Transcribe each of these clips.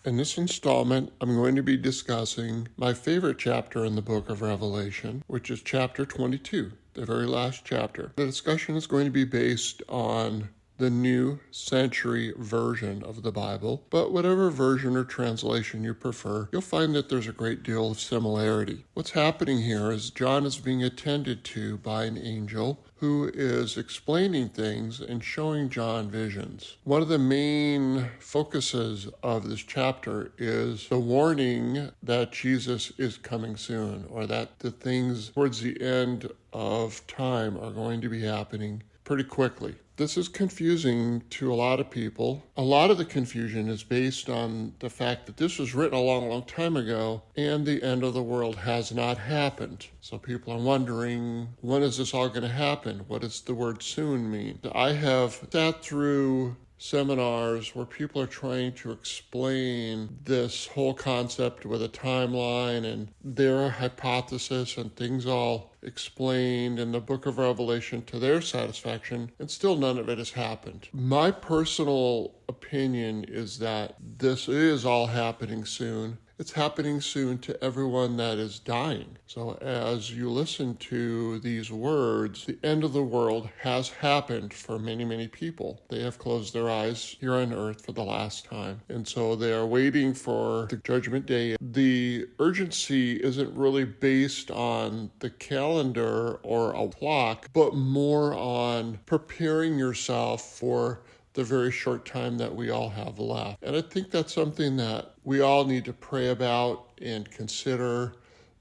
In this installment, I'm going to be discussing my favorite chapter in the book of Revelation, which is chapter 22, the very last chapter. The discussion is going to be based on the New Century Version of the Bible, but whatever version or translation you prefer, you'll find that there's a great deal of similarity. What's happening here is John is being attended to by an angel who is explaining things and showing John visions. One of the main focuses of this chapter is the warning that Jesus is coming soon, or that the things towards the end of time are going to be happening pretty quickly. This is confusing to a lot of people. A lot of the confusion is based on the fact that this was written a long, long time ago and the end of the world has not happened. So people are wondering, when is this all going to happen? What does the word soon mean? I have sat through seminars where people are trying to explain this whole concept with a timeline and their hypothesis and things all explained in the book of Revelation to their satisfaction, and still none of it has happened. My personal opinion is that this is all happening soon. It's happening soon to everyone that is dying. So as you listen to these words, the end of the world has happened for many, many people. They have closed their eyes here on earth for the last time. And so they are waiting for the judgment day. The urgency isn't really based on the calendar or a clock, but more on preparing yourself for the very short time that we all have left. And I think that's something that we all need to pray about and consider,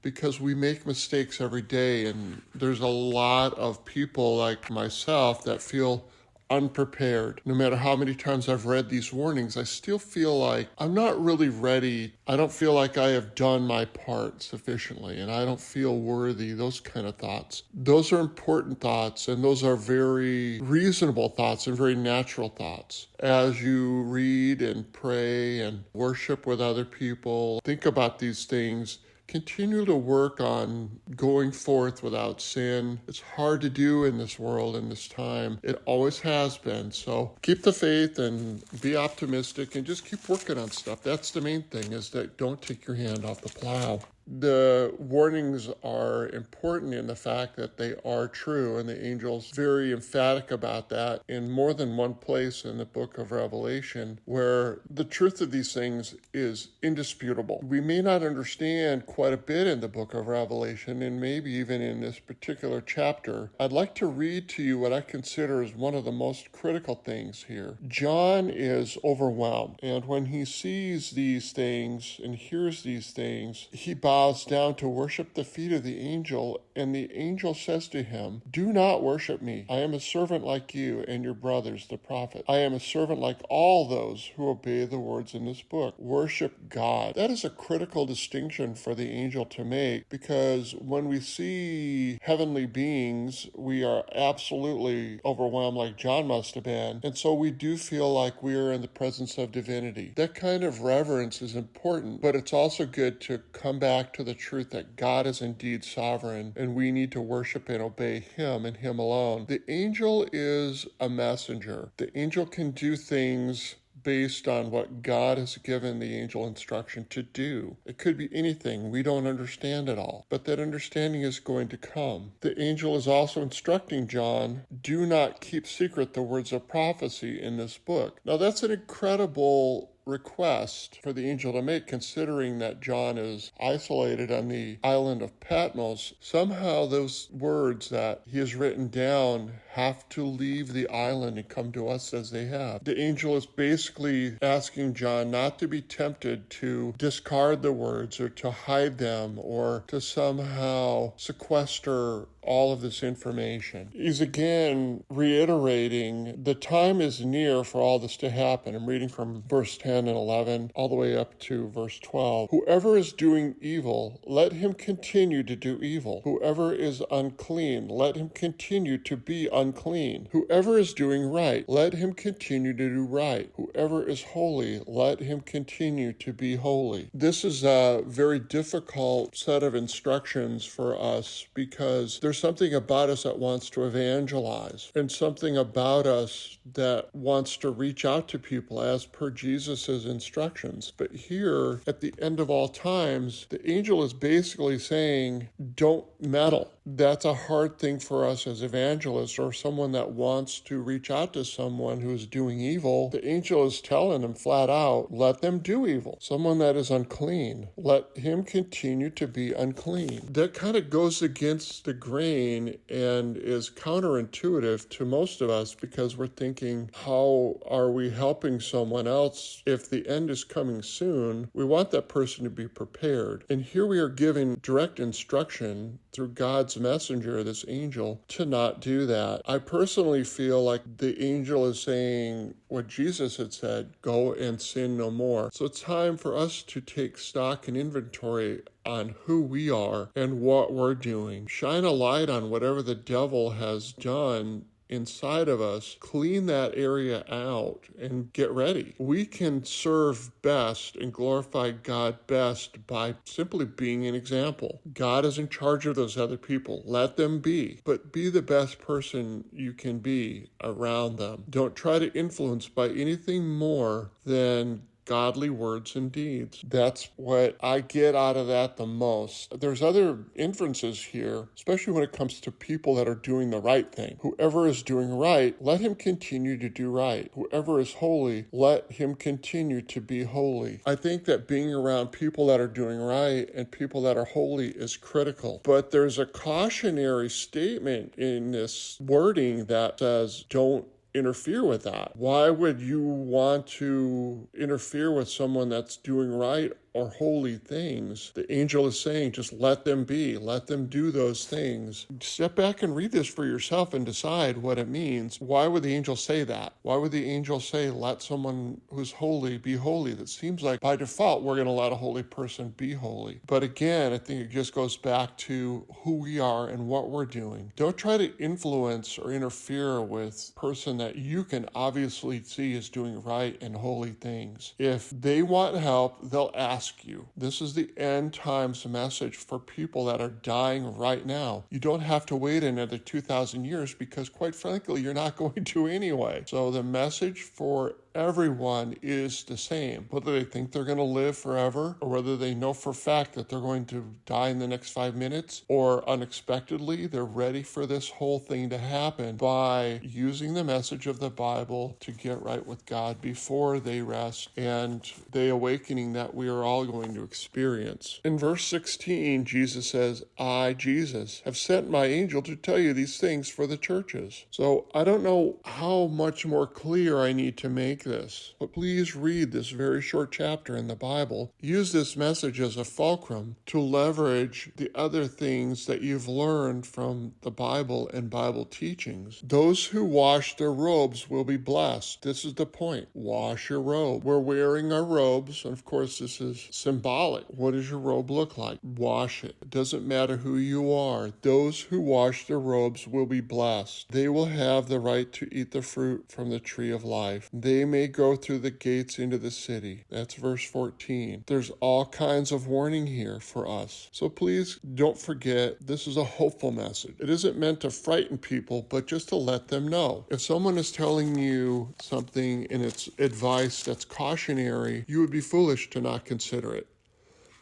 because we make mistakes every day, and there's a lot of people like myself that feel unprepared. No matter how many times I've read these warnings, I still feel like I'm not really ready. I don't feel like I have done my part sufficiently, and I don't feel worthy, those kind of thoughts. Those are important thoughts, and those are very reasonable thoughts and very natural thoughts. As you read and pray and worship with other people, think about these things. Continue to work on going forth without sin. It's hard to do in this world, in this time. It always has been. So keep the faith and be optimistic and just keep working on stuff. That's the main thing, is that don't take your hand off the plow. The warnings are important in the fact that they are true, and the angel's very emphatic about that in more than one place in the book of Revelation, where the truth of these things is indisputable. We may not understand quite a bit in the book of Revelation, and maybe even in this particular chapter. I'd like to read to you what I consider is one of the most critical things here. John is overwhelmed, and when he sees these things and hears these things, he bows down to worship the feet of the angel, and the angel says to him, "Do not worship me. I am a servant like you and your brothers, the prophets. I am a servant like all those who obey the words in this book. Worship God." That is a critical distinction for the angel to make, because when we see heavenly beings, we are absolutely overwhelmed, like John must have been, and so we do feel like we are in the presence of divinity. That kind of reverence is important, but it's also good to come back to the truth that God is indeed sovereign, and we need to worship and obey Him and Him alone. The angel is a messenger. The angel can do things based on what God has given the angel instruction to do. It could be anything. We don't understand it all, but that understanding is going to come. The angel is also instructing John, do not keep secret the words of prophecy in this book. Now that's an incredible request for the angel to make, considering that John is isolated on the island of Patmos. Somehow those words that he has written down have to leave the island and come to us as they have. The angel is basically asking John not to be tempted to discard the words or to hide them or to somehow sequester all of this information. He's again reiterating the time is near for all this to happen. I'm reading from verse 10 and 11 all the way up to verse 12. Whoever is doing evil, let him continue to do evil. Whoever is unclean, let him continue to be unclean. Whoever is doing right, let him continue to do right. Whoever is holy, let him continue to be holy. This is a very difficult set of instructions for us, because there's there's something about us that wants to evangelize and something about us that wants to reach out to people as per Jesus's instructions. But here, at the end of all times, the angel is basically saying, don't meddle. That's a hard thing for us as evangelists or someone that wants to reach out to someone who's doing evil. The angel is telling them flat out, let them do evil. Someone that is unclean, let him continue to be unclean. That kind of goes against the grain and is counterintuitive to most of us because we're thinking, how are we helping someone else if the end is coming soon? We want that person to be prepared. And here we are giving direct instruction through God's messenger, this angel, to not do that. I personally feel like the angel is saying what Jesus had said, go and sin no more. So it's time for us to take stock and inventory on who we are and what we're doing. Shine a light on whatever the devil has done inside of us, clean that area out and get ready. We can serve best and glorify God best by simply being an example. God is in charge of those other people. Let them be, but be the best person you can be around them. Don't try to influence by anything more than godly words and deeds. That's what I get out of that the most. There's other inferences here, especially when it comes to people that are doing the right thing. Whoever is doing right, let him continue to do right. Whoever is holy, let him continue to be holy. I think that being around people that are doing right and people that are holy is critical. But there's a cautionary statement in this wording that says, don't interfere with that. Why would you want to interfere with someone that's doing right or holy things? The angel is saying, just let them be, let them do those things. Step back and read this for yourself and decide what it means. Why would the angel say that? Why would the angel say, let someone who's holy be holy? That seems like by default, we're going to let a holy person be holy. But again, I think it just goes back to who we are and what we're doing. Don't try to influence or interfere with a person that you can obviously see is doing right and holy things. If they want help, they'll ask you. This is the end times message for people that are dying right now. You don't have to wait another 2,000 years because quite frankly, you're not going to anyway. So the message for everyone is the same. Whether they think they're going to live forever or whether they know for a fact that they're going to die in the next 5 minutes or unexpectedly, they're ready for this whole thing to happen by using the message of the Bible to get right with God before they rest and the awakening that we are all going to experience. In verse 16, Jesus says, I, Jesus, have sent my angel to tell you these things for the churches. So I don't know how much more clear I need to make this, but please read this very short chapter in the Bible. Use this message as a fulcrum to leverage the other things that you've learned from the Bible and Bible teachings. Those who wash their robes will be blessed. This is the point. Wash your robe. We're wearing our robes, and of course this is symbolic. What does your robe look like? Wash it. It doesn't matter who you are. Those who wash their robes will be blessed. They will have the right to eat the fruit from the tree of life. They may go through the gates into the city. That's verse 14. There's all kinds of warning here for us. So please don't forget, this is a hopeful message. It isn't meant to frighten people, but just to let them know. If someone is telling you something and it's advice that's cautionary, you would be foolish to not consider it.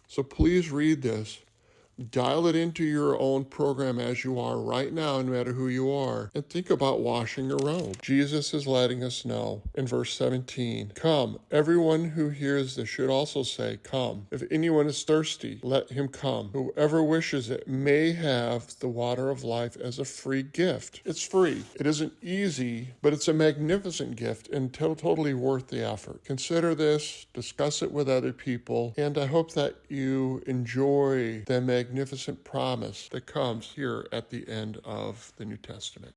So please read this. Dial it into your own program as you are right now, no matter who you are, and think about washing your robe. Jesus is letting us know in verse 17, come, everyone who hears this should also say, come. If anyone is thirsty, let him come. Whoever wishes it may have the water of life as a free gift. It's free. It isn't easy, but it's a magnificent gift and totally worth the effort. Consider this, discuss it with other people, and I hope that you enjoy the magnificent promise that comes here at the end of the New Testament.